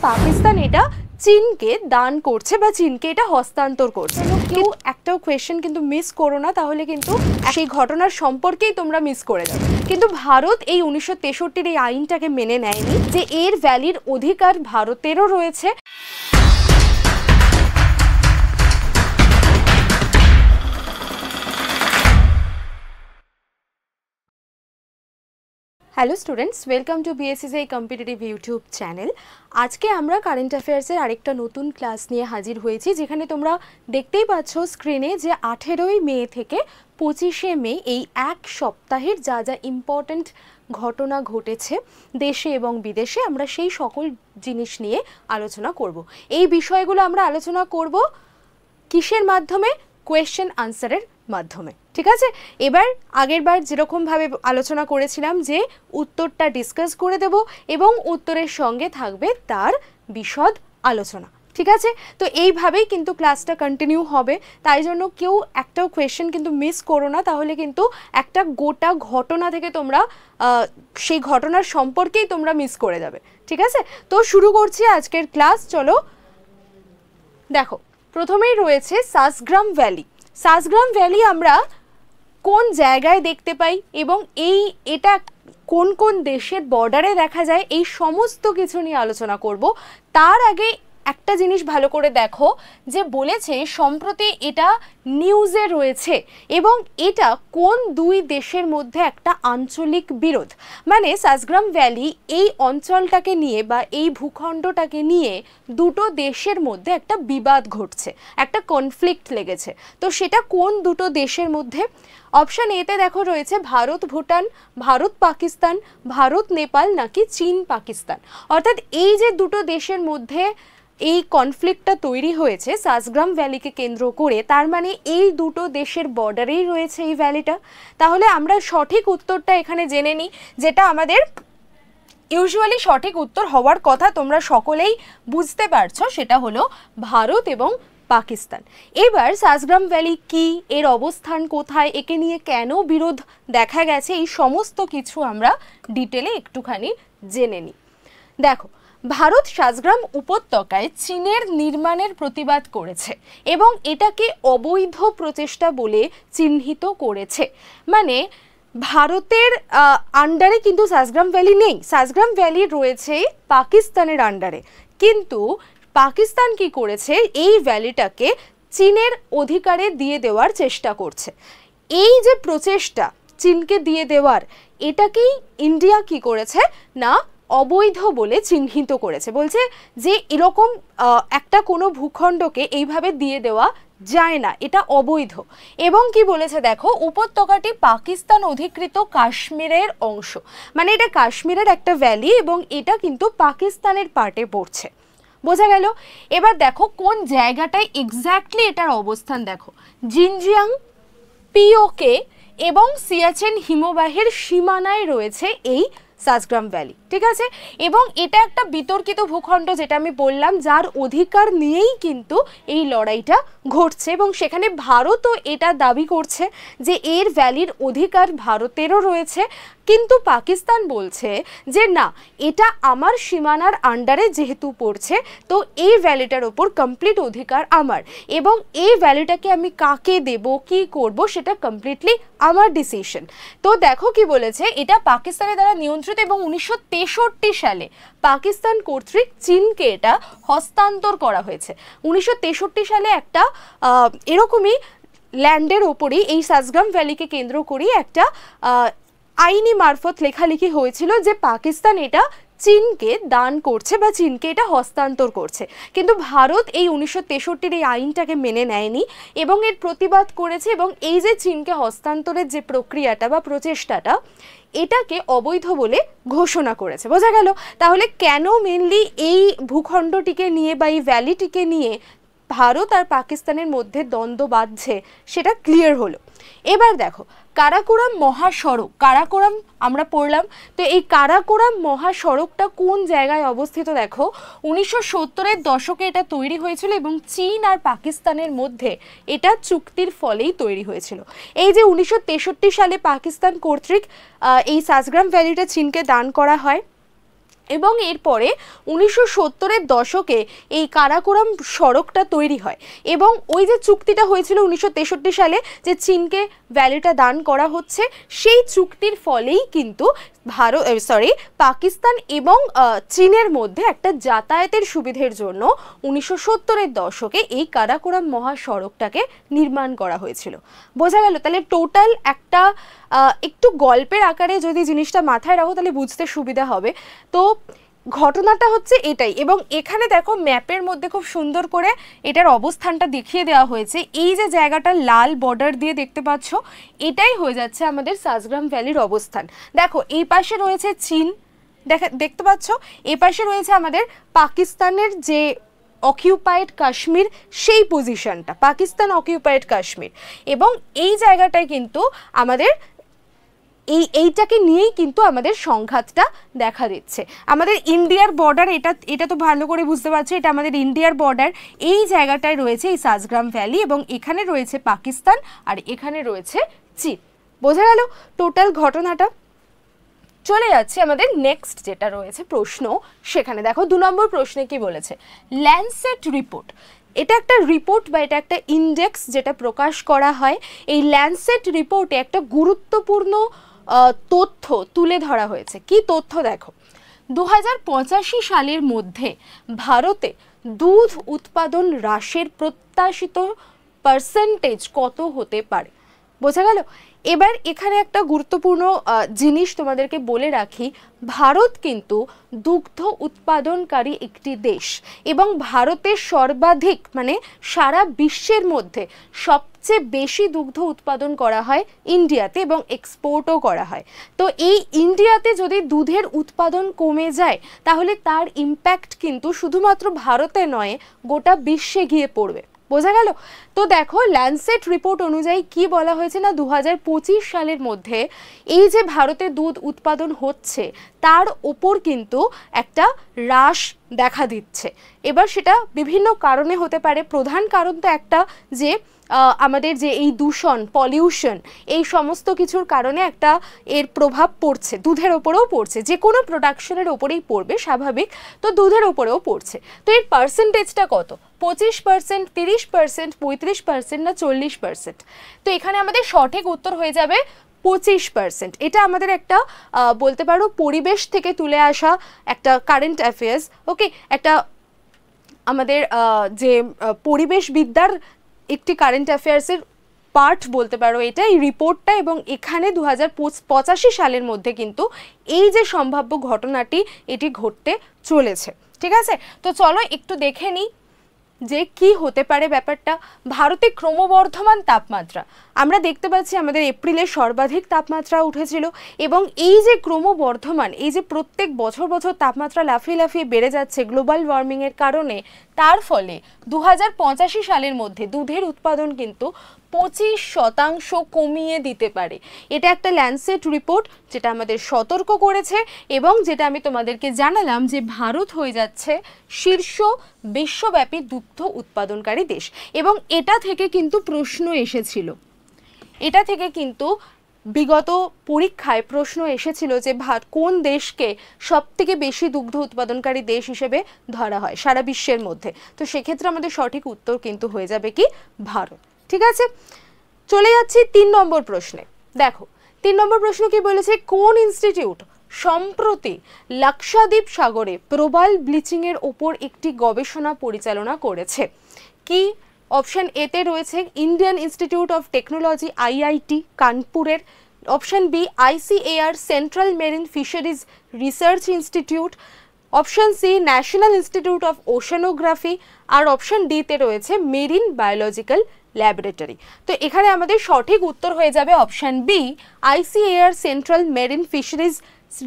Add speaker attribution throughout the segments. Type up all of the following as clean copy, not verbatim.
Speaker 1: পাকিস্তান এটা চীনকে দান করছে বা চীনকে এটা হস্তান্তর করছে। কেউ একটাও কোয়েশ্চেন কিন্তু মিস করো না, তাহলে কিন্তু সেই ঘটনার সম্পর্কেই তোমরা মিস করে যাবে। কিন্তু ভারত এই 1963 এই আইনটাকে মেনে নেয়নি যে এর ভ্যালির অধিকার ভারতেরও রয়েছে। Hello students, welcome to BSCCI competitive YouTube channel. আজকে আমরা কারেন্ট অ্যাফেয়ার্সের আরেকটা নতুন ক্লাস নিয়ে হাজির হয়েছি, যেখানে তোমরা দেখতেই পাচ্ছ স্ক্রিনে যে 18ই মে থেকে 25শে মে এই এক সপ্তাহের যা যা ইম্পর্ট্যান্ট ঘটনা ঘটেছে দেশে এবং বিদেশে, আমরা সেই সকল জিনিস নিয়ে আলোচনা করব। এই বিষয়গুলো আমরা আলোচনা করব কিসের মাধ্যমে? কোয়েশ্চেন আনসারের মাধ্যমে, ঠিক আছে? এবার আগেরবার যেরকমভাবে আলোচনা করেছিলাম যে উত্তরটা ডিসকাস করে দেব এবং উত্তরের সঙ্গে থাকবে তার বিশদ আলোচনা, ঠিক আছে? তো এইভাবেই কিন্তু ক্লাসটা কন্টিনিউ হবে, তাই জন্য কেউ একটাও কোয়েশ্চেন কিন্তু মিস করো না, তাহলে কিন্তু একটা গোটা ঘটনা থেকে তোমরা সেই ঘটনার সম্পর্কেই তোমরা মিস করে যাবে, ঠিক আছে? তো শুরু করছি আজকের ক্লাস। চলো দেখো, প্রথমেই রয়েছে সাসগ্রাম ভ্যালি। সাসগ্রাম ভ্যালি আমরা কোন জায়গায় দেখতে পাই এবং এটা কোন কোন দেশের বর্ডারে দেখা যায়, এই সমস্ত কিছু নিয়ে আলোচনা করব। তার আগে একটা জিনিস ভালো করে দেখো যে বলেছে সম্প্রতি এটা নিউজে রয়েছে এবং এটা কোন দুই দেশের মধ্যে একটা আঞ্চলিক বিরোধ। মানে সাসগ্রাম ভ্যালি এই অঞ্চলটাকে নিয়ে বা এই ভূখণ্ডটাকে নিয়ে দুটো দেশের মধ্যে একটা বিবাদ ঘটছে, একটা কনফ্লিক্ট লেগেছে। তো সেটা কোন দুটো দেশের মধ্যে? অপশান এতে দেখো রয়েছে ভারত ভুটান, ভারত পাকিস্তান, ভারত নেপাল, নাকি চীন পাকিস্তান। অর্থাৎ এই যে দুটো দেশের মধ্যে এই কনফ্লিক্টটা তৈরি হয়েছে সাসগ্রাম ভ্যালিকে কেন্দ্র করে, তার মানে এই দুটো দেশের বর্ডারেই রয়েছে এই ভ্যালিটা। তাহলে আমরা সঠিক উত্তরটা এখানে জেনে নিই, যেটা আমাদের ইউজুয়ালি সঠিক উত্তর হওয়ার কথা, তোমরা সকলেই বুঝতে পারছো, সেটা হলো ভারত এবং পাকিস্তান। এবার সাসগ্রাম ভ্যালি কি, এর অবস্থান কোথায়, একে নিয়ে কেন বিরোধ দেখা গেছে, এই সমস্ত কিছু আমরা ডিটেলে একটুখানি জেনে নিই। দেখো, ভারত সাসগ্রাম উপত্যকায় চীনের নির্মাণের প্রতিবাদ করেছে এবং এটাকে অবৈধ প্রচেষ্টা বলে চিহ্নিত করেছে। মানে ভারতের আন্ডারে কিন্তু সাসগ্রাম ভ্যালি নেই, সাসগ্রাম ভ্যালি রয়েছে পাকিস্তানের আন্ডারে। কিন্তু পাকিস্তান কি করেছে, এই ভ্যালিটাকে চীনের অধিকারে দিয়ে দেওয়ার চেষ্টা করছে। এই যে প্রচেষ্টা চীনকে দিয়ে দেওয়ার, এটাকেই ইন্ডিয়া কি করেছে না অবৈধ বলে চিহ্নিত করেছে। বলছে যে এরকম একটা কোনো ভূখণ্ডকে এইভাবে দিয়ে দেওয়া যায় না, এটা অবৈধ। এবং কি বলেছে দেখো, উপত্যকাটি পাকিস্তান অধিকৃত কাশ্মীরের অংশ। মানে এটা কাশ্মীরের একটা ভ্যালি এবং এটা কিন্তু পাকিস্তানের পার্টে পড়ছে, বোঝা গেল? এবার দেখো কোন জায়গাটায় এক্স্যাক্টলি এটার অবস্থান। দেখো, জিনজিয়াং, পিওকে এবং সিয়াচেন হিমবাহের সীমানায় রয়েছে এই সাসগ্রাম ভ্যালি, ঠিক আছে? এবং এটা একটা বিতর্কিত ভূখণ্ড, যেটা আমি বললাম, যার অধিকার নিয়েই কিন্তু এই লড়াইটা ঘটছে এবং সেখানে ভারতও এটা দাবি করছে যে এর ভ্যালির অধিকার ভারতেরও রয়েছে। কিন্তু পাকিস্তান বলছে যে না, এটা আমার সীমানার আন্ডারে যেহেতু পড়ছে, তো এই ভ্যালিটার ওপর কমপ্লিট অধিকার আমার এবং এই ভ্যালিটাকে আমি কাকে দেব, কি করব, সেটা কমপ্লিটলি আমার ডিসিশন। তো দেখো কি বলেছে, এটা পাকিস্তানের দ্বারা নিয়ন্ত্রিত এবং 1963 সালে পাকিস্তান কর্তৃক চীনকে এটা হস্তান্তর করা হয়েছে। 1963 সালে একটা এরকমই ল্যান্ডের ওপরেই এই সাসগ্রাম ভ্যালিকে কেন্দ্র করেই একটা আইনি মারফত লেখালেখি হয়েছিল যে পাকিস্তান এটা চীনকে দান করছে বা চীনকে এটা হস্তান্তর করছে। কিন্তু ভারত এই 1963 এই আইনটাকে মেনে নেয়নি এবং এর প্রতিবাদ করেছে এবং এই যে চীনকে হস্তান্তরের যে প্রক্রিয়াটা বা প্রচেষ্টাটা, এটাকে অবৈধ বলে ঘোষণা করেছে, বোঝা গেল? তাহলে কেন মেনলি এই ভূখণ্ডটিকে নিয়ে বা এই ভ্যালিটিকে নিয়ে ভারত আর পাকিস্তানের মধ্যে দ্বন্দ্ব বাঁধছে, সেটা ক্লিয়ার হলো। এবার দেখো, কারাকোরাম মহাসড়ক, কারাকোরাম আমরা পড়লাম, তো এই কারাকোরাম মহাসড়কটা কোন জায়গায় অবস্থিত? দেখো, 1970-এর দশকে এটা তৈরি হয়েছিল এবং চীন আর পাকিস্তানের মধ্যে এটা চুক্তির ফলেই তৈরি হয়েছিল। এই যে 1963 সালে পাকিস্তান কর্তৃক এই সাসগ্রাম ভ্যালিটা চীনকে দান করা হয়, এবং এরপরে 1970-এর দশকে এই কারাকোরাম সড়কটা তৈরি হয় এবং ওই যে চুক্তিটা হয়েছিল 1963 সালে যে চীনকে ভ্যালিটা দান করা হচ্ছে, সেই চুক্তির ফলেই কিন্তু পাকিস্তান এবং চীনের মধ্যে একটা যাতায়াতের সুবিধের জন্য 1970-এর দশকে এই কারাকোরাম মহাসড়কটাকে নির্মাণ করা হয়েছিল। বোঝা গেল? তাহলে টোটাল একটা একটু গল্পের আকারে যদি জিনিসটা মাথায় রাখো তাহলে বুঝতে সুবিধা হবে। তো ঘটনাটা হচ্ছে এটাই, এবং এখানে দেখো ম্যাপের মধ্যে খুব সুন্দর করে এটার অবস্থানটা দেখিয়ে দেওয়া হয়েছে। এই যে জায়গাটা লাল বর্ডার দিয়ে দেখতে পাচ্ছ, এটাই হয়ে যাচ্ছে আমাদের সাজগ্রাম ভ্যালির অবস্থান। দেখো এই পাশে রয়েছে চীন, দেখতে পাচ্ছ, এই পাশে রয়েছে আমাদের পাকিস্তানের যে অকিউপাইড কাশ্মীর, সেই পজিশনটা পাকিস্তান অকিউপাইড কাশ্মীর, এবং এই জায়গাটায় কিন্তু আমাদের এইটাকে নিয়েই কিন্তু আমাদের সংঘাতটা দেখা দিচ্ছে। আমাদের ইন্ডিয়ার বর্ডার, এটা তো ভালো করে বুঝতে পারছো, এটা আমাদের ইন্ডিয়ার বর্ডার। এই জায়গাটায় রয়েছে এই সাজগ্রাম ভ্যালি এবং এখানে রয়েছে পাকিস্তান আর এখানে রয়েছে চীন। বোঝা গেল টোটাল ঘটনাটা? চলে যাচ্ছে আমাদের নেক্সট যেটা রয়েছে প্রশ্ন, সেখানে দেখো 2 নম্বর প্রশ্নে কি বলেছে, ল্যান্সেট রিপোর্ট। এটা একটা রিপোর্ট বা এটা একটা ইন্ডেক্স যেটা প্রকাশ করা হয়। এই ল্যান্সেট রিপোর্টে একটা গুরুত্বপূর্ণ তথ্য তুলে ধরা হয়েছে। কি তথ্য দেখো, 2085 সালের মধ্যে ভারতে দুধ উৎপাদন হ্রাসের প্রত্যাশিত পার্সেন্টেজ কত হতে পারে। বোঝা গেল? এবার এখানে একটা গুরুত্বপূর্ণ জিনিস তোমাদেরকে বলে রাখি, ভারত কিন্তু দুগ্ধ উৎপাদনকারী একটি দেশ এবং ভারতের সর্বাধিক মানে সারা বিশ্বের মধ্যে সবচেয়ে বেশি দুগ্ধ উৎপাদন করা হয় ইন্ডিয়াতে এবং এক্সপোর্টও করা হয়। তো এই ইন্ডিয়াতে যদি দুধের উৎপাদন কমে যায় তাহলে তার ইম্প্যাক্ট কিন্তু শুধুমাত্র ভারতে নয়, গোটা বিশ্বে গিয়ে পড়বে। বোঝা গেল? তো দেখো ল্যান্সেট রিপোর্ট অনুযায়ী কি বলা হয়েছে না, 2025 সালের মধ্যে এই যে ভারতে দুধ উৎপাদন হচ্ছে তার ওপর কিন্তু একটা হ্রাস দেখা দিচ্ছে। এবার সেটা বিভিন্ন কারণে হতে পারে। প্রধান কারণ তো একটা যে আমাদের যে এই দূষণ, পলিউশন, এই সমস্ত কিছুর কারণে একটা এর প্রভাব পড়ছে, দুধের ওপরেও পড়ছে, যে কোনো প্রোডাকশনের ওপরেই পড়বে স্বাভাবিক, তো দুধের ওপরেও পড়ছে। তো এর পার্সেন্টেজটা কত, 25%, 30%, 35% না 40%? তো এখানে আমাদের সঠিক উত্তর হয়ে যাবে 25%। এটা আমাদের একটা বলতে পারো পরিবেশ থেকে তুলে আসা একটা কারেন্ট অ্যাফেয়ার্স। ওকে, একটা আমাদের যে পরিবেশবিদ্যার একটি কারেন্ট অ্যাফেয়ার্সের পার্ট বলতে পারো এটা, এই রিপোর্টটা। এবং এখানে 2085 সালের মধ্যে কিন্তু এই যে সম্ভাব্য ঘটনাটি এটি ঘটতে চলেছে। ঠিক আছে, তো চলো একটু দেখে নিই যে কি হতে পারে ব্যাপারটা। ভারতে ক্রমবর্ধমান তাপমাত্রা, আমরা দেখতে পাচ্ছি আমাদের এপ্রিলে সর্বাধিক তাপমাত্রা উঠেছিল এবং এই যে ক্রমবর্ধমান, এই যে প্রত্যেক বছর বছর তাপমাত্রা লাফিয়ে লাফিয়ে বেড়ে যাচ্ছে গ্লোবাল ওয়ার্মিংয়ের কারণে, তার ফলে 2085 সালের মধ্যে দুধের উৎপাদন কিন্তু 25% কমিয়ে দিতে পারে। এটা একটা ল্যান্সেট রিপোর্ট যেটা আমাদের সতর্ক করেছে এবং যেটা আমি তোমাদেরকে জানালাম যে ভারত হয়ে যাচ্ছে শীর্ষ বিশ্বব্যাপী দুগ্ধ উৎপাদনকারী দেশ। এবং এটা থেকে কিন্তু প্রশ্ন এসেছিল, এটা থেকে কিন্তু বিগত পরীক্ষায় প্রশ্ন এসেছিল যে কোন দেশকে সবথেকে বেশি দুগ্ধ উৎপাদনকারী দেশ হিসেবে ধরা হয় সারা বিশ্বের মধ্যে। তো সেক্ষেত্রে আমাদের সঠিক উত্তর কিন্তু হয়ে যাবে কি, ভারত। ঠিক আছে, চলে যাচ্ছি 3 নম্বর প্রশ্নে। দেখো 3 নম্বর প্রশ্ন কি বলেছে, কোন ইনস্টিটিউট সম্প্রতি লাক্ষাদ্বীপ সাগরে প্রবাল ব্লিচিং এর ওপর একটি গবেষণা পরিচালনা করেছে? কি অপশন এতে রয়েছে Indian Institute of Technology IIT কানপুরের, option B ICAR central marine fisheries research institute, option C national institute of oceanography, আর অপশন ডিতে রয়েছে মেরিন বায়োলজিক্যাল ল্যাবরেটরি। তো এখানে আমাদের সঠিক উত্তর হয়ে যাবে option B ICAR central marine fisheries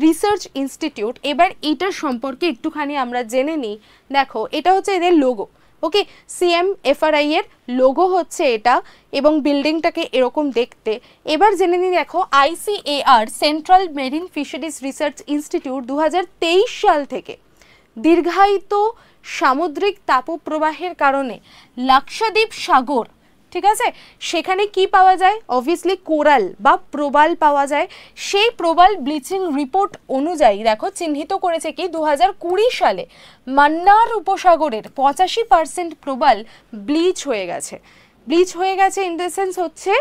Speaker 1: research Institute. এবার এটার সম্পর্কে একটুখানি আমরা জেনে নিই। দেখো এটা হচ্ছে এদের লোগো। ওকে, CMFRI এর লোগো হচ্ছে এটা এবং বিল্ডিংটাকে এরকম দেখতে। এবার জেনে নিই, দেখো ICAR central marine fisheries research institute 2023 সাল থেকে দীর্ঘায়িত সামুদ্রিক তাপপ্রবাহের কারণে লাক্ষাদ্বীপ সাগর, ঠিক আছে। সেখানে কি পাওয়া যায়, অবভিয়াসলি কোরাল বা প্রবাল পাওয়া যায়। সেই প্রবাল ব্লিচিং রিপোর্ট অনুযায়ী দেখো চিহ্নিত করেছে কি 2020 সালে মান্নার উপসাগরের 85% প্রবাল ব্লিচ হয়ে গেছে। ব্লিচ হয়ে গেছে ইন দ্য সেন্স হচ্ছে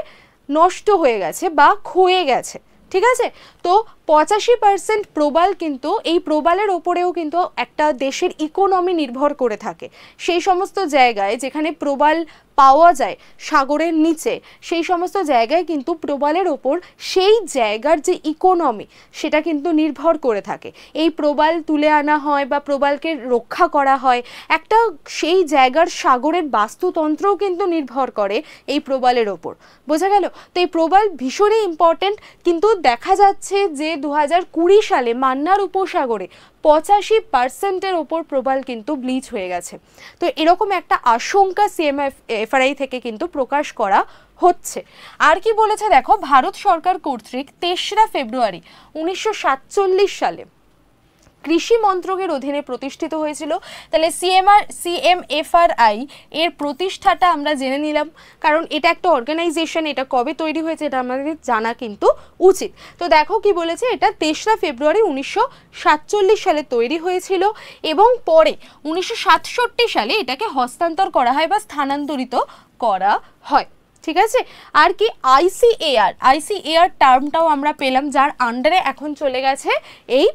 Speaker 1: নষ্ট হয়ে গেছে বা ক্ষয়ে গেছে, ঠিক আছে। তো 85% প্রবাল কিন্তু এই প্রবালের ওপরেও কিন্তু একটা দেশের ইকোনমি নির্ভর করে থাকে। সেই সমস্ত জায়গায় যেখানে প্রবাল পাওয়া যায় সাগরের নিচে, সেই সমস্ত জায়গায় কিন্তু প্রবালের ওপর সেই জায়গার যে ইকোনমি সেটা কিন্তু নির্ভর করে থাকে। এই প্রবাল তুলে আনা হয় বা প্রবালকে রক্ষা করা হয়, একটা সেই জায়গার সাগরের বাস্তুতন্ত্রও কিন্তু নির্ভর করে এই প্রবালের ওপর, বোঝা গেল। তো এই প্রবাল ভীষণই ইম্পর্টেন্ট, কিন্তু দেখা যাচ্ছে যে 2020 সালে মান্নার উপসাগরে 85%-এর ওপর প্রবাল কিন্তু ব্লিচ হয়ে গেছে। তো এরকম একটা আশঙ্কা CMFRI থেকে কিন্তু প্রকাশ করা হচ্ছে। আর কি বলেছে দেখো, ভারত সরকার কর্তৃক 3রা ফেব্রুয়ারি 1947 সালে কৃষি মন্ত্রকের অধীনে প্রতিষ্ঠিত হয়েছিল। তাহলে CMFRI এর প্রতিষ্ঠাটা আমরা জেনে নিলাম, কারণ এটা একটা অর্গানাইজেশন, এটা কবে তৈরি হয়েছে এটা আমাদের জানা কিন্তু উচিত। তো দেখো কি বলেছে, এটা 3রা ফেব্রুয়ারি 1947 সালে তৈরি হয়েছিল এবং পরে 1967 সালে এটাকে হস্তান্তর করা হয় বা স্থানান্তরিত করা হয়, ঠিক আছে। আর কি ICAR টার্মটাও আমরা পেলাম, যার আন্ডারে এখন চলে গেছে এই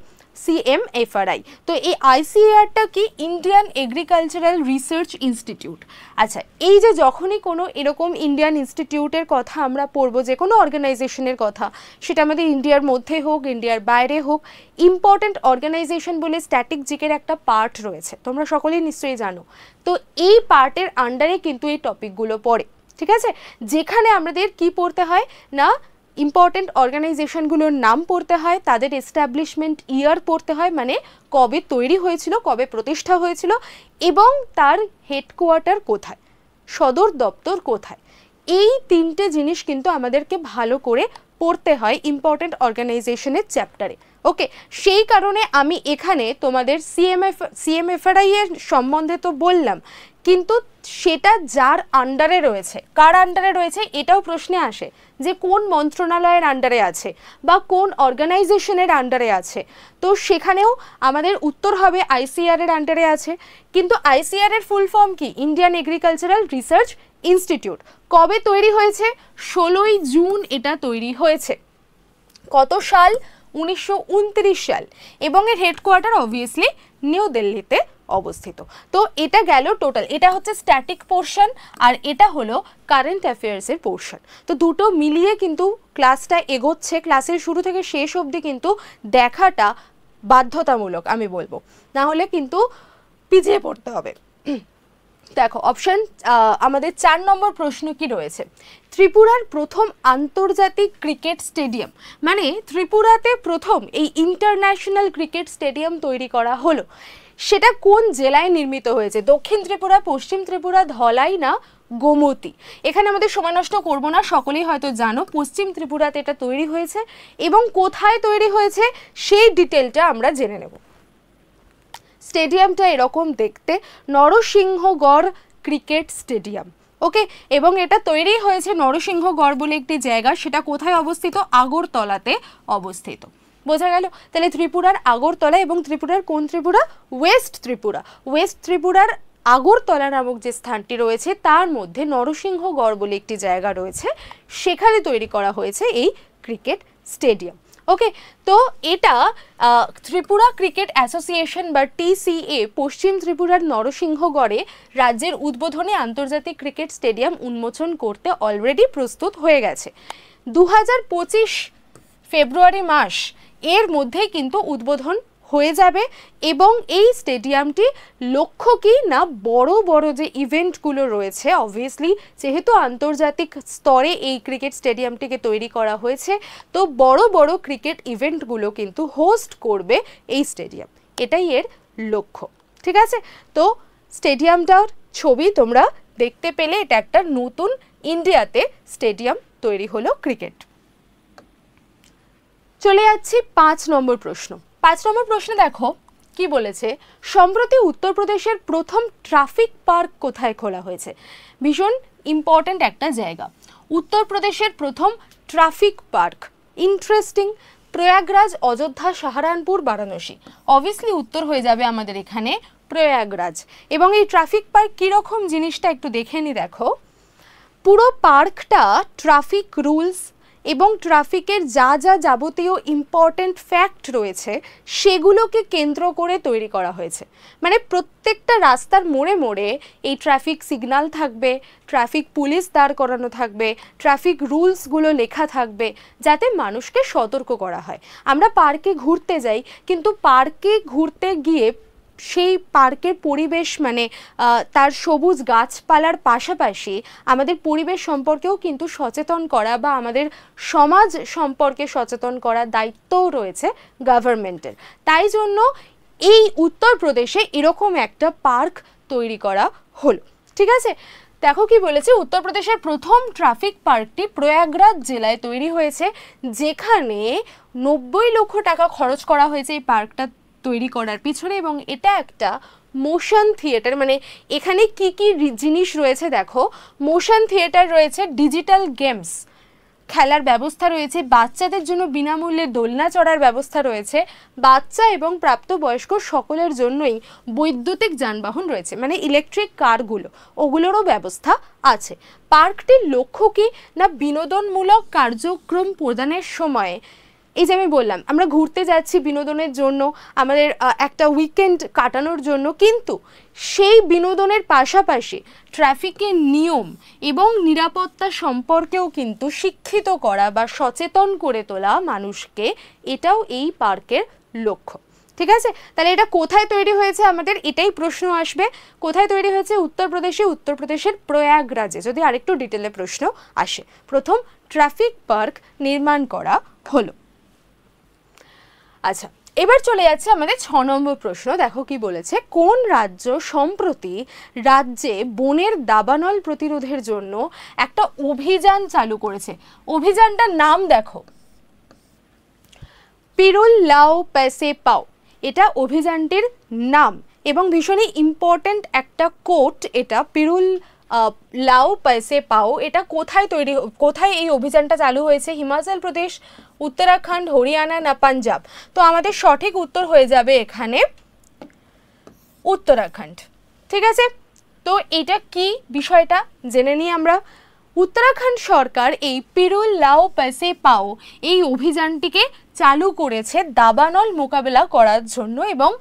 Speaker 1: CMFRI। তো এই ICAR-টা কি, ইন্ডিয়ান এগ্রিকালচারাল রিসার্চ ইনস্টিটিউট। আচ্ছা, এই যে যখনই কোনো এরকম ইন্ডিয়ান ইনস্টিটিউটের কথা আমরা পড়বো, যে কোনো অর্গানাইজেশনের কথা, সেটা আমাদের ইন্ডিয়ার মধ্যে হোক ইন্ডিয়ার বাইরে হোক, ইম্পর্টেন্ট অর্গানাইজেশন বলে স্ট্যাটিক জিকের একটা পার্ট রয়েছে, তোমরা সকলেই নিশ্চয়ই জানো। তো এই পার্টের আন্ডারে কিন্তু এই টপিকগুলো পড়ে, ঠিক আছে। যেখানে আমাদের কি পড়তে হয় না, ইম্পর্টেন্ট অর্গানাইজেশনগুলোর নাম পড়তে হয়, তাদের এস্টাবলিশমেন্ট ইয়ার পড়তে হয়, মানে কবে তৈরি হয়েছিল, কবে প্রতিষ্ঠা হয়েছিল এবং তার হেডকোয়ার্টার কোথায়, সদর দপ্তর কোথায়। এই 3টে জিনিস কিন্তু আমাদেরকে ভালো করে পড়তে হয় ইম্পর্টেন্ট অর্গানাইজেশনের চ্যাপ্টারে, ওকে। সেই কারণে আমি এখানে তোমাদের CMFRI এর সম্বন্ধে তো বললাম, কিন্তু সেটা যার আন্ডারে রয়েছে, কার আন্ডারে রয়েছে এটাও প্রশ্নে আসে, যে কোন মন্ত্রণালয়ের আন্ডারে আছে বা কোন অর্গানাইজেশনের আন্ডারে আছে। তো সেখানেও আমাদের উত্তর হবে ICAR এর আন্ডারে আছে। কিন্তু ICAR এর ফুল ফর্ম কি, ইন্ডিয়ান এগ্রিকালচারাল রিসার্চ ইনস্টিটিউট। কবে তৈরি হয়েছে, 16ই জুন এটা তৈরি হয়েছে। কত সাল, 1929 সাল। এবং এর হেডকোয়ার্টার অবভিয়াসলি নিউ দিল্লিতে অবস্থিত। তো এটা গেল টোটাল, এটা হচ্ছে স্ট্যাটিক পোর্শন আর এটা হলো কারেন্ট অ্যাফেয়ার্সের পোর্শন। তো দুটো মিলিয়ে কিন্তু ক্লাসটা এগোচ্ছে, ক্লাসের শুরু থেকে শেষ অবধি কিন্তু দেখাটা বাধ্যতামূলক আমি বলবো, না হলে কিন্তু পিছিয়ে পড়তে হবে। দেখো অপশন আমাদের 4 নম্বর প্রশ্ন কি রয়েছে, ত্রিপুরার প্রথম আন্তর্জাতিক ক্রিকেট স্টেডিয়াম, মানে ত্রিপুরাতে প্রথম এই ইন্টারন্যাশনাল ক্রিকেট স্টেডিয়াম তৈরি করা হলো, সেটা কোন জেলায় নির্মিত হয়েছে, দক্ষিণ ত্রিপুরা, পশ্চিম ত্রিপুরা, ধলাই না গোমতী। এখানে আমাদের সময় নষ্ট করবো না, সকলেই হয়তো জানো পশ্চিম ত্রিপুরাতে এটা তৈরি হয়েছে এবং কোথায় তৈরি হয়েছে সেই ডিটেলটা আমরা জেনে নেব। স্টেডিয়ামটা এরকম দেখতে, নরসিংহগড় ক্রিকেট স্টেডিয়াম, ওকে। এবং এটা তৈরি হয়েছে নরসিংহগড় বলে একটি জায়গা, সেটা কোথায় অবস্থিত, আগরতলাতে অবস্থিত, বোঝা গেল। তাহলে ত্রিপুরার আগরতলা, এবং ত্রিপুরার কোন ত্রিপুরা, ওয়েস্ট ত্রিপুরা। ওয়েস্ট ত্রিপুরার আগরতলা নামক যে স্থানটি রয়েছে তার মধ্যে নরসিংহগড় বলে একটি জায়গা রয়েছে, সেখানে তৈরি করা হয়েছে এই ক্রিকেট স্টেডিয়াম, ওকে। তো এটা ত্রিপুরা ক্রিকেট অ্যাসোসিয়েশন বা TCA পশ্চিম ত্রিপুরার নরসিংহগড়ে রাজ্যের উদ্বোধনী আন্তর্জাতিক ক্রিকেট স্টেডিয়াম উন্মোচন করতে অলরেডি প্রস্তুত হয়ে গেছে। 2025 ফেব্রুয়ারি মাস এর মধ্যেই কিন্তু উদ্বোধন হয়ে যাবে এবং এই স্টেডিয়ামটি লক্ষ্য কি না, বড় বড় যে ইভেন্টগুলো রয়েছে, অবভিয়াসলি যেহেতু আন্তর্জাতিক স্তরে এই ক্রিকেট স্টেডিয়ামটিকে তৈরি করা হয়েছে, তো বড় বড় ক্রিকেট ইভেন্টগুলো কিন্তু হোস্ট করবে এই স্টেডিয়াম, এটাই এর লক্ষ্য, ঠিক আছে। তো স্টেডিয়ামটার ছবি তোমরা দেখতে পেলে, এটা একটা নতুন ইন্ডিয়াতে স্টেডিয়াম তৈরি হলো ক্রিকেট। চলে যাচ্ছি 5 নম্বর প্রশ্ন। 5 নম্বর প্রশ্নে দেখো কি বলেছে, সম্প্রতি উত্তরপ্রদেশের প্রথম ট্রাফিক পার্ক কোথায় খোলা হয়েছে। ভীষণ ইম্পর্ট্যান্ট একটা জায়গা। উত্তরপ্রদেশের প্রথম traffic park, interesting. Prayagraj, Ayodhya, Saharanpur, Varanasi. Obviously উত্তর হয়ে যাবে আমাদের এখানে প্রয়াগরাজ। এবং এই ট্রাফিক পার্ক কীরকম জিনিসটা একটু দেখে নি। দেখো, পুরো পার্কটা ট্রাফিক রুলস এবং ট্রাফিকের যা যা যাবতীয় ইম্পর্ট্যান্ট ফ্যাক্ট রয়েছে সেগুলোকে কেন্দ্র করে তৈরি করা হয়েছে। মানে প্রত্যেকটা রাস্তার মোড়ে মোড়ে এই ট্রাফিক সিগন্যাল থাকবে, ট্রাফিক পুলিশ দাঁড় করানো থাকবে, ট্রাফিক রুলসগুলো লেখা থাকবে, যাতে মানুষকে সতর্ক করা হয়। আমরা পার্কে ঘুরতে যাই, কিন্তু পার্কে ঘুরতে গিয়ে সেই পার্কের পরিবেশ মানে তার সবুজ গাছপালার পাশাপাশি আমাদের পরিবেশ সম্পর্কেও কিন্তু সচেতন করা বা আমাদের সমাজ সম্পর্কে সচেতন করার দায়িত্বও রয়েছে গভর্নমেন্টের। তাই জন্য এই উত্তরপ্রদেশে এরকম একটা পার্ক তৈরি করা হলো। ঠিক আছে, দেখো কি বলেছে, উত্তরপ্রদেশের প্রথম ট্রাফিক পার্কটি প্রয়াগরাজ জেলায় তৈরি হয়েছে, যেখানে 90 লক্ষ টাকা খরচ করা হয়েছে এই পার্কটা তৈরি করার পিছনে। এবং এটা একটা মোশন থিয়েটার, মানে এখানে কি কি জিনিস রয়েছে দেখো, মোশন থিয়েটার রয়েছে, ডিজিটাল গেমস খেলার ব্যবস্থা রয়েছে, বাচ্চাদের জন্য বিনামূল্যে দোলনা চড়ার ব্যবস্থা রয়েছে, বাচ্চা এবং প্রাপ্তবয়স্ক সকলের জন্যই বৈদ্যুতিক যানবাহন রয়েছে, মানে ইলেকট্রিক কারগুলো, ওগুলোরও ব্যবস্থা আছে। পার্কটির লক্ষ্য কি না, বিনোদনমূলক কার্যক্রম প্রদানের সময়, এই যে আমি বললাম আমরা ঘুরতে যাচ্ছি বিনোদনের জন্য, আমাদের একটা উইকেন্ড কাটানোর জন্য, কিন্তু সেই বিনোদনের পাশাপাশি ট্রাফিকের নিয়ম এবং নিরাপত্তা সম্পর্কেও কিন্তু শিক্ষিত করা বা সচেতন করে তোলা মানুষকে, এটাও এই পার্কের লক্ষ্য। ঠিক আছে, তাহলে এটা কোথায় তৈরি হয়েছে, আমাদের এটাই প্রশ্ন আসবে, কোথায় তৈরি হয়েছে? উত্তরপ্রদেশে, উত্তরপ্রদেশের প্রয়াগরাজে, যদি আরেকটু ডিটেলে প্রশ্ন আসে। প্রথম ট্রাফিক পার্ক নির্মাণ করা হলো। আচ্ছা, এবার চলে যাচ্ছে আমাদের 6 নম্বর প্রশ্ন। দেখো কি বলেছে, কোন রাজ্য সম্প্রতি রাজ্যে বনের দাবানল প্রতিরোধের জন্য একটা অভিযান চালু করেছে? অভিযানটার নাম দেখো, পিরুল লাও पैसे पाओ, এটা অভিযানটির নাম এবং ভীষণই ইম্পর্ট্যান্ট একটা কোট এটা, পিরুল লাও पैसे पाओ। এটা কোথায় এই অভিযানটা চালু হয়েছে? হিমাচল প্রদেশ, উত্তরাখণ্ড, হরিয়ানা না পাঞ্জাব? তো আমাদের সঠিক উত্তর হয়ে যাবে এখানে উত্তরাখণ্ড। ঠিক আছে, তো এটা কি বিষয়টা জেনে নিই আমরা। উত্তরাখণ্ড সরকার এই পিরুল লাও पैसे पाओ এই অভিযানটিকে চালু করেছে দাবানল মোকাবেলা করার জন্য এবং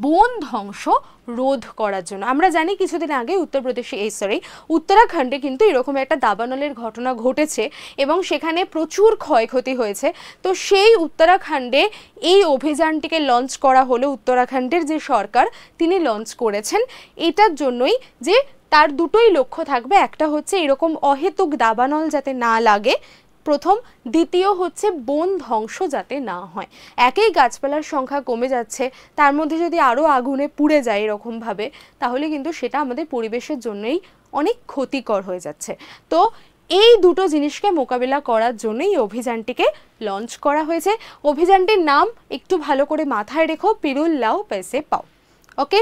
Speaker 1: বন ধ্বংস রোধ করার জন্য। আমরা জানি কিছুদিন আগে উত্তরাখণ্ডে কিন্তু এরকম একটা দাবানলের ঘটনা ঘটেছে এবং সেখানে প্রচুর ক্ষয়ক্ষতি হয়েছে। তো সেই উত্তরাখণ্ডে এই অভিযানটিকে লঞ্চ করা হলো, উত্তরাখণ্ডের যে সরকার তিনি লঞ্চ করেছেন এটার জন্যই যে তার দুটোই লক্ষ্য থাকবে, একটা হচ্ছে এরকম অহেতুক দাবানল যাতে না লাগে প্রথম, দ্বিতীয় হচ্ছে বন ধ্বংস যাতে না হয়। একই গাছপালার সংখ্যা কমে যাচ্ছে, তার মধ্যে যদি আরও আগুনে পুড়ে যায় এরকমভাবে, তাহলে কিন্তু সেটা আমাদের পরিবেশের জন্যই অনেক ক্ষতিকর হয়ে যাচ্ছে। তো এই দুটো জিনিসকে মোকাবিলা করার জন্যই এই অভিযানটিকে লঞ্চ করা হয়েছে। অভিযানটির নাম একটু ভালো করে মাথায় রেখো, পিরুল লাও पैसे पाओ। ওকে,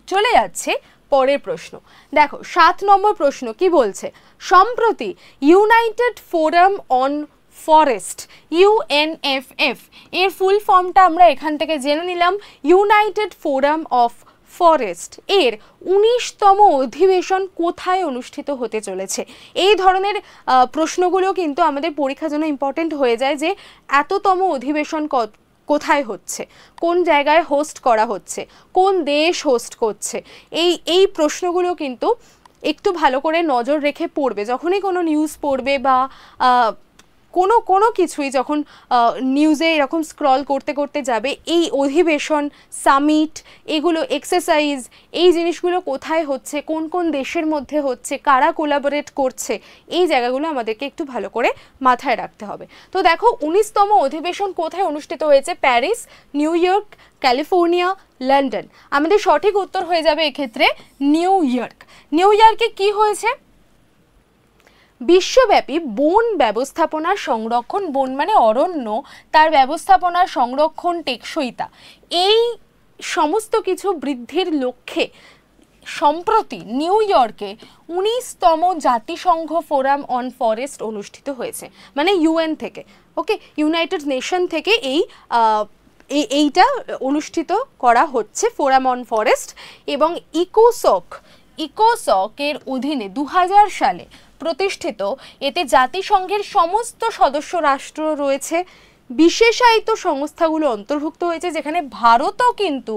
Speaker 1: চলে যাচ্ছে পরের প্রশ্ন। দেখো 7 নম্বর প্রশ্ন কি বলছে, সম্প্রতি United forum on forest, UNFF এর ফুল ফর্মটা আমরা এখান থেকে জেনে নিলাম। ইউনাইটেড ফোরাম অফ ফরেস্ট এর 19তম অধিবেশন কোথায় অনুষ্ঠিত হতে চলেছে? এই ধরনের প্রশ্নগুলো কিন্তু আমাদের পরীক্ষার জন্য ইম্পর্টেন্ট হয়ে যায়, যে এততম অধিবেশন কোথায় হচ্ছে, কোন জায়গায় হোস্ট করা হচ্ছে, কোন দেশ হোস্ট করছে, এই প্রশ্নগুলো কিন্তু একটু ভালো করে নজর রেখে পড়বে। যখনই কোনো নিউজ পড়বে বা কোনো কিছুই যখন নিউজে এরকম স্ক্রল করতে করতে যাবে, এই অধিবেশন, সামিট, এগুলো এক্সারসাইজ, এই জিনিসগুলো কোথায় হচ্ছে, কোন কোন দেশের মধ্যে হচ্ছে, কারা কোলাবোরেট করছে, এই জায়গাগুলো আমাদেরকে একটু ভালো করে মাথায় রাখতে হবে। তো দেখো 19তম অধিবেশন কোথায় অনুষ্ঠিত হয়েছে? Paris, new York, California, London. আমাদের সঠিক উত্তর হয়ে যাবে এক্ষেত্রে নিউ ইয়র্ক। নিউ ইয়র্কে কি হয়েছে? বিশ্বব্যাপী বন ব্যবস্থাপনা সংরক্ষণ, বন মানে অরণ্য, তার ব্যবস্থাপনা সংরক্ষণ টেকসইতা, এই সমস্ত কিছু বৃদ্ধির লক্ষ্যে সম্প্রতি নিউ ইয়র্কে 19তম জাতিসংঘ ফোরাম অন ফরেস্ট অনুষ্ঠিত হয়েছে, মানে ইউএন থেকে, ওকে, ইউনাইটেড নেশন থেকে এইটা অনুষ্ঠিত করা হচ্ছে ফোরাম অন ফরেস্ট। এবং ইকোসকের অধীনে 2000 সালে প্রতিষ্ঠিত, এতে জাতিসংঘের সমস্ত সদস্য রাষ্ট্র রয়েছে, বিশেষায়িত সংস্থাগুলো অন্তর্ভুক্ত হয়েছে, যেখানে ভারতও কিন্তু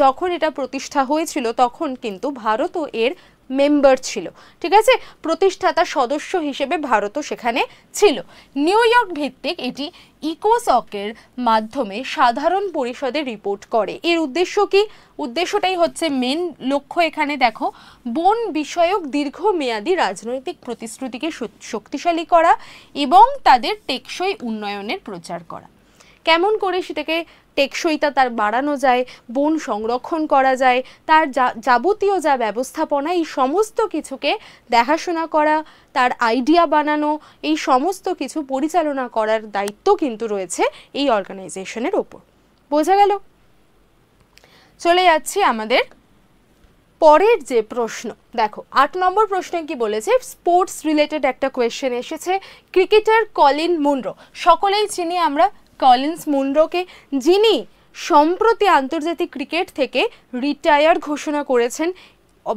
Speaker 1: যখন এটা প্রতিষ্ঠা হয়েছিল তখন কিন্তু ভারতও এর মেম্বার ছিল, ঠিক আছে, প্রতিষ্ঠাতা সদস্য হিসেবে ভারতও সেখানে ছিল। নিউ ইয়র্ক ভিত্তিক এটি ইকোসকের মাধ্যমে সাধারণ পরিষদে রিপোর্ট করে। এর উদ্দেশ্য কি? উদ্দেশ্যটাই হচ্ছে মেন লক্ষ্য এখানে দেখো, বন বিষয়ক দীর্ঘমেয়াদী রাজনৈতিক প্রতিশ্রুতিকে শক্তিশালী করা এবং তাদের টেকসই উন্নয়নের প্রচার করা। কেমন করে সেটাকে টেকসইতা তার বাড়ানো যায়, বন সংরক্ষণ করা যায়, তার যাবতীয় যা ব্যবস্থাপনা, এই সমস্ত কিছুকে দেখাশোনা করা, তার আইডিয়া বানানো, এই সমস্ত কিছু পরিচালনা করার দায়িত্ব কিন্তু রয়েছে এই অর্গানাইজেশনের ওপর। বোঝা গেল? চলে যাচ্ছি আমাদের পরের যে প্রশ্ন। দেখো 8 নম্বর প্রশ্নে কি বলেছে, স্পোর্টস রিলেটেড একটা কোয়েশ্চেন এসেছে। ক্রিকেটার কলিন মুনরো, সকলেই চিনি আমরা কলিন্স মুনরোকে, যিনি সম্প্রতি আন্তর্জাতিক ক্রিকেট থেকে রিটায়ার ঘোষণা করেছেন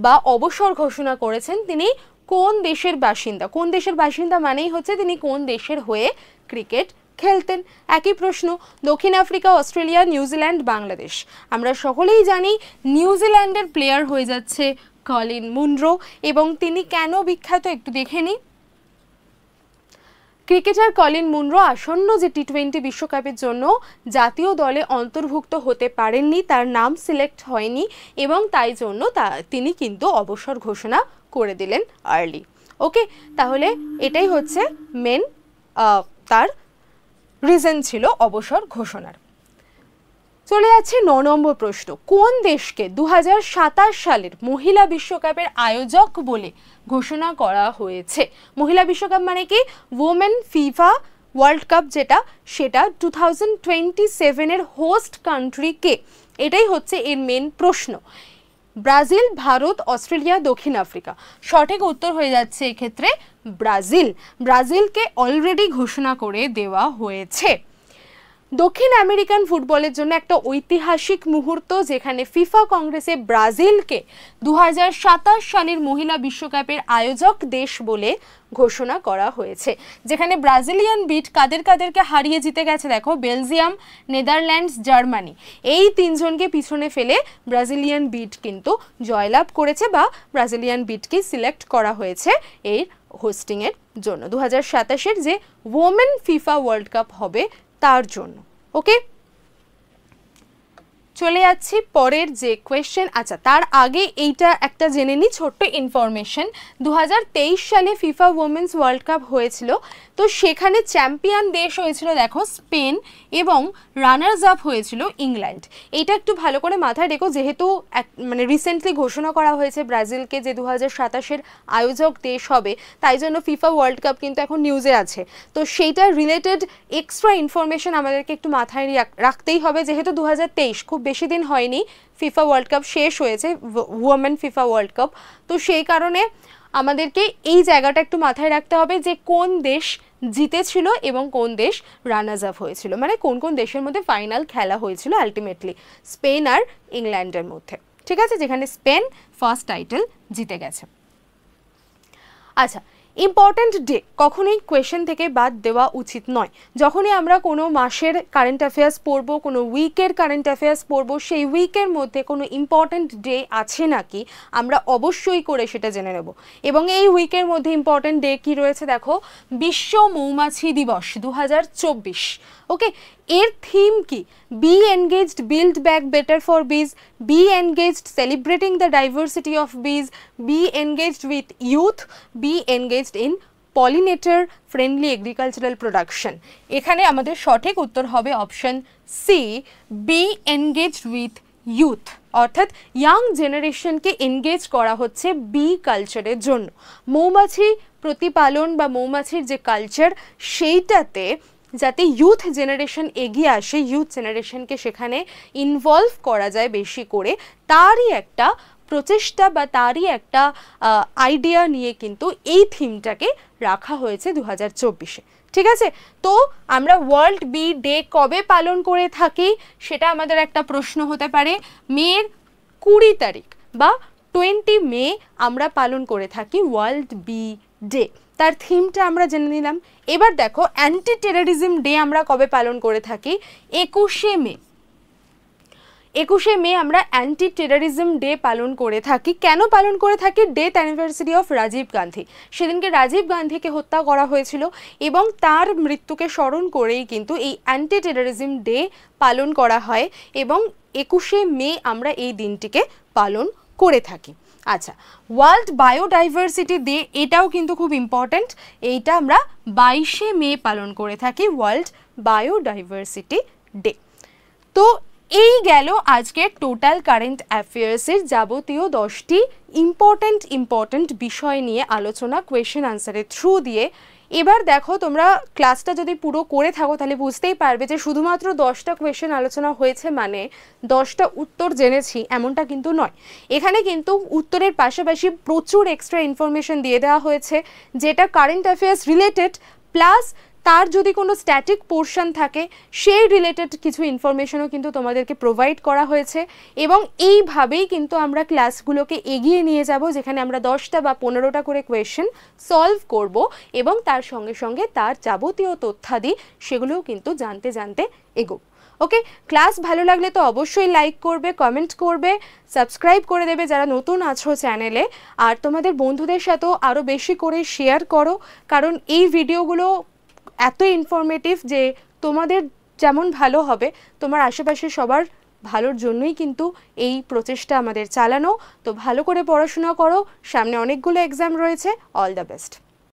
Speaker 1: বা অবসর ঘোষণা করেছেন। তিনি কোন দেশের বাসিন্দা? কোন দেশের বাসিন্দা মানেই হচ্ছে তিনি কোন দেশের হয়ে ক্রিকেট খেলতেন। একই প্রশ্ন, দক্ষিণ আফ্রিকা, অস্ট্রেলিয়া, নিউজিল্যান্ড, বাংলাদেশ। আমরা সকলেই জানি নিউজিল্যান্ডের প্লেয়ার হয়ে যাচ্ছে কলিন মুনরো, এবং তিনি কেন বিখ্যাত একটু দেখে নিই। ক্রিকেটার কলিন মুনরো আসন্ন যে টি20 বিশ্বকাপের জন্য জাতীয় দলে অন্তর্ভুক্ত হতে পারেননি, তার নাম সিলেক্ট হয়নি, এবং তাই জন্য তিনি কিন্তু অবসর ঘোষণা করে দিলেন আর্লি। ওকে, তাহলে এটাই হচ্ছে মেন তার রিজন ছিল অবসর ঘোষণার। চলে যাচ্ছে 9 নম্বর প্রশ্ন, কোন দেশকে 2027 সালের মহিলা বিশ্বকাপের আয়োজক বলে ঘোষণা করা হয়েছে? মহিলা বিশ্বকাপ মানে কি? ওমেন ফিফা ওয়ার্ল্ড কাপ যেটা, সেটা 2027 এর হোস্ট কান্ট্রি কে? এটাই হচ্ছে এর মেন প্রশ্ন। ব্রাজিল, ভারত, অস্ট্রেলিয়া, দক্ষিণ আফ্রিকা। সঠিক উত্তর হয়ে যাচ্ছে এক্ষেত্রে ব্রাজিল। ব্রাজিলকে অলরেডি ঘোষণা করে দেওয়া হয়েছে। দক্ষিণ আমেরিকান ফুটবলের জন্য একটা ঐতিহাসিক মুহূর্ত, যেখানে ফিফা কংগ্রেসে ব্রাজিলকে 2027 সালের মহিলা বিশ্বকাপের আয়োজক দেশ বলে ঘোষণা করা হয়েছে, যেখানে ব্রাজিলিয়ান বিট কাদেরকে হারিয়ে জিতে গেছে দেখো, বেলজিয়াম, নেদারল্যান্ডস, জার্মানি, এই 3 জনকে পিছনে ফেলে ব্রাজিলিয়ান বিট কিন্তু জয়লাভ করেছে, বা ব্রাজিলিয়ান বিটকে সিলেক্ট করা হয়েছে এই হোস্টিংয়ের জন্য 2027 যে ওমেন ফিফা ওয়ার্ল্ড কাপ হবে তার জন্য। ওকে, চলে যাচ্ছি পরের যে কোয়েশ্চেন। আচ্ছা, তার আগে এইটা একটা জেনে নিই ছোট্ট ইনফরমেশন। 2023 সালে ফিফা ওমেন্স ওয়ার্ল্ড কাপ হয়েছিল, তো সেখানে চ্যাম্পিয়ন দেশ হয়েছিল দেখো স্পেন, এবং রানার্স আপ হয়েছিল ইংল্যান্ড। এইটা একটু ভালো করে মাথায় রেখো, যেহেতু মানে রিসেন্টলি ঘোষণা করা হয়েছে ব্রাজিলকে যে 2027 আয়োজক দেশ হবে, তাই জন্য ফিফা ওয়ার্ল্ড কাপ কিন্তু এখন নিউজে আছে। তো সেইটার রিলেটেড এক্সট্রা ইনফরমেশন আমাদেরকে একটু মাথায় রাখতেই হবে, যেহেতু 2023 খুব বেশি দিন হয়নি ফিফা ওয়ার্ল্ড কাপ শেষ হয়েছে, ওমেন ফিফা ওয়ার্ল্ড কাপ। তো সেই কারণে আমাদেরকে এই জায়গাটা একটু মাথায় রাখতে হবে যে কোন দেশ জিতেছিল এবং কোন দেশ রানার্স আপ হয়েছিল, মানে কোন কোন দেশের মধ্যে ফাইনাল খেলা হয়েছিল আলটিমেটলি স্পেন আর ইংল্যান্ডের মধ্যে, ঠিক আছে, যেখানে স্পেন ফার্স্ট টাইটেল জিতে গেছে। আচ্ছা, ইম্পর্ট্যান্ট ডে কখনোই কোয়েশ্চেন থেকে বাদ দেওয়া উচিত নয়। যখনই আমরা কোনো মাসের কারেন্ট অ্যাফেয়ার্স পড়বো, কোনো উইকের কারেন্ট অ্যাফেয়ার্স পড়বো, সেই উইকের মধ্যে কোনো ইম্পর্ট্যান্ট ডে আছে নাকি আমরা অবশ্যই করে সেটা জেনে নেব। এবং এই উইকের মধ্যে ইম্পর্ট্যান্ট ডে কি রয়েছে দেখো, বিশ্ব মৌমাছি দিবস 2024। ওকে, এর থিম কি? Be engaged, build back better for bees, be engaged celebrating the diversity of bees, be engaged with youth, be engaged in pollinator friendly agricultural production. এখানে আমাদের সঠিক উত্তর হবে option C, be engaged with youth, অর্থাৎ young জেনারেশনকে engage করা হচ্ছে B কালচারের জন্য। মৌমাছি প্রতিপালন বা মৌমাছির যে কালচার, সেইটাতে যাতে ইউথ জেনারেশন এগিয়ে আসে, ইউথ জেনারেশনকে সেখানে ইনভলভ করা যায় বেশি করে, তারই একটা প্রচেষ্টা বা তারই একটা আইডিয়া নিয়ে কিন্তু এই থিমটাকে রাখা হয়েছে 2024-এ। ঠিক আছে, তো আমরা ওয়ার্ল্ড বি ডে কবে পালন করে থাকি সেটা আমাদের একটা প্রশ্ন হতে পারে। মের 20 তারিখ বা 20 মে আমরা পালন করে থাকি ওয়ার্ল্ড বি ডে। তার থিমটা আমরা জেনে নিলাম। এবার দেখো অ্যান্টি টেররিজম ডে আমরা কবে পালন করে থাকি? 21শে মে। 21শে মে আমরা অ্যান্টি টেররিজম ডে পালন করে থাকি। কেন পালন করে থাকি? Death anniversary of Rajiv Gandhi. সেদিনকে রাজীব গান্ধীকে হত্যা করা হয়েছিল এবং তার মৃত্যুকে স্মরণ করেই কিন্তু এই অ্যান্টি টেররিজম ডে পালন করা হয় এবং 21শে মে আমরা এই দিনটিকে পালন করে থাকি। আচ্ছা, ওয়ার্ল্ড বায়োডাইভার্সিটি ডে, এটাও কিন্তু খুব ইম্পর্ট্যান্ট। এইটা আমরা 22শে মে পালন করে থাকি, ওয়ার্ল্ড বায়োডাইভার্সিটি ডে। তো এই গেল আজকে টোটাল কারেন্ট অ্যাফেয়ার্সের যাবতীয় 10টি ইম্পর্ট্যান্ট বিষয় নিয়ে আলোচনা কোয়েশ্চেন আনসারের থ্রু দিয়ে। এবার দেখো তোমরা ক্লাসটা যদি পুরো করে থাকো তাহলে বুঝতেই পারবে যে শুধুমাত্র 10টা কোয়েশ্চেন আলোচনা হয়েছে মানে 10টা উত্তর জেনেছি এমনটা কিন্তু নয়। এখানে কিন্তু উত্তরের পাশাপাশি প্রচুর এক্সট্রা ইনফরমেশন দিয়ে দেওয়া হয়েছে যেটা কারেন্ট অ্যাফেয়ার্স রিলেটেড, প্লাস তার যদি কোনো স্ট্যাটিক পোর্শন থাকে সেই রিলেটেড কিছু ইনফরমেশনও কিন্তু তোমাদেরকে প্রোভাইড করা হয়েছে। এবং এইভাবেই কিন্তু আমরা ক্লাসগুলোকে এগিয়ে নিয়ে যাব, যেখানে আমরা 10টা বা 15টা করে কোয়েশ্চেন সলভ করব এবং তার সঙ্গে সঙ্গে তার যাবতীয় তথ্যাদি সেগুলোও কিন্তু জানতে জানতে এগোব। ওকে, ক্লাস ভালো লাগলে তো অবশ্যই লাইক করবে, কমেন্ট করবে, সাবস্ক্রাইব করে দেবে যারা নতুন আছো চ্যানেলে, আর তোমাদের বন্ধুদের সাথেও আরও বেশি করে শেয়ার করো, কারণ এই ভিডিওগুলো এত ইনফরমেটিভ যে তোমাদের যেমন ভালো হবে তোমার আশেপাশে সবার ভালোর জন্যই কিন্তু এই প্রচেষ্টা আমাদের চালানো। তো ভালো করে পড়াশোনা করো, সামনে অনেকগুলো এক্সাম রয়েছে। All the best.